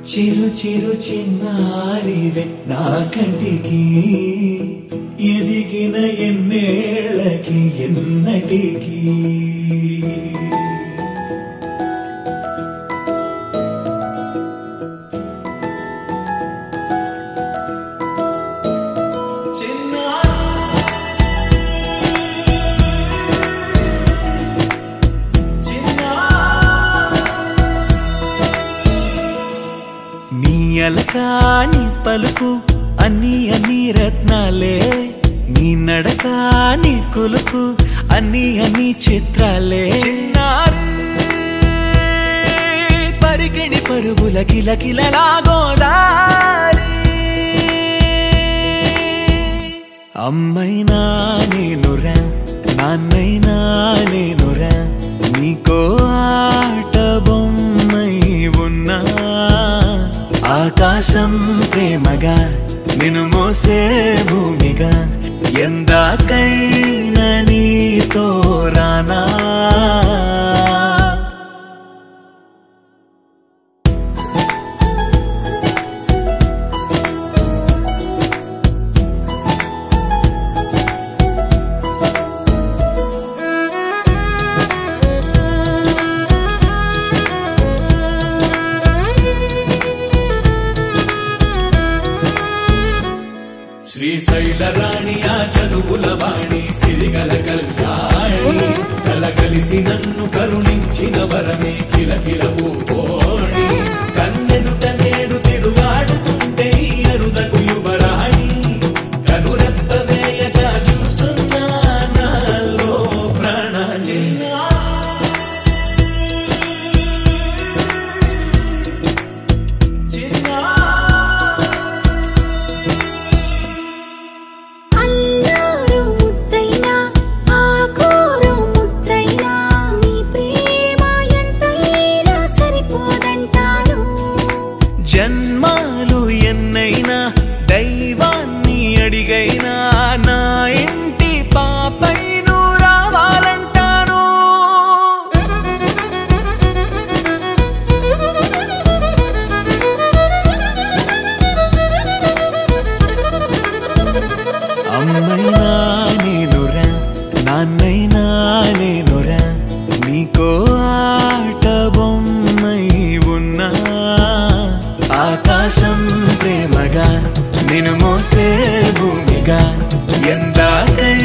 చిరు చిరు చిన్నారివే నా కంటికి ఎదిగిన ఎన్నేళ్ళకి ఎన్నటికి అలకాని పలుకు అన్ని అన్ని రత్నాలే నీ నడక నీ కులుకు అన్ని అన్ని చిత్రాలే చిన్నారి పరికిణి పరుగుల కిలకిలలా గోదారి అమ్మైనా నేనురా నాన్నైనా నేనురా నీకో ఆట బొమ్మై ఉన్నా ఆకాశం ప్రేమగా నిన్ను మోసే భూమిగా ఎందాకైనా నీతో రానా శ్రీశైల రాణి ఆ చదువుల వాణి సిరిగల కళ్యాణి కలగలిసి నన్ను కరుణించిన వరమే కిలకిల పూకోణి కన్నెదుట నేడు తిరుగాడుతుంటే అరుదకు యువరాణి కనురెప్ప వేయక చూస్తున్నా నాలో ప్రాణ జన్మాలు ఎన్నైనా దైవాన్ని అడిగైనా నా ఇంటి పాపై నువ్వు రావాలంటాను అమ్మైనా నేనురా నాన్నైనా నేనురా నీకో ఆట బొమ్మై ఉన్నా ఆకాశం ప్రేమగా నిన్ను మోసే భూమిగా ఎందాకై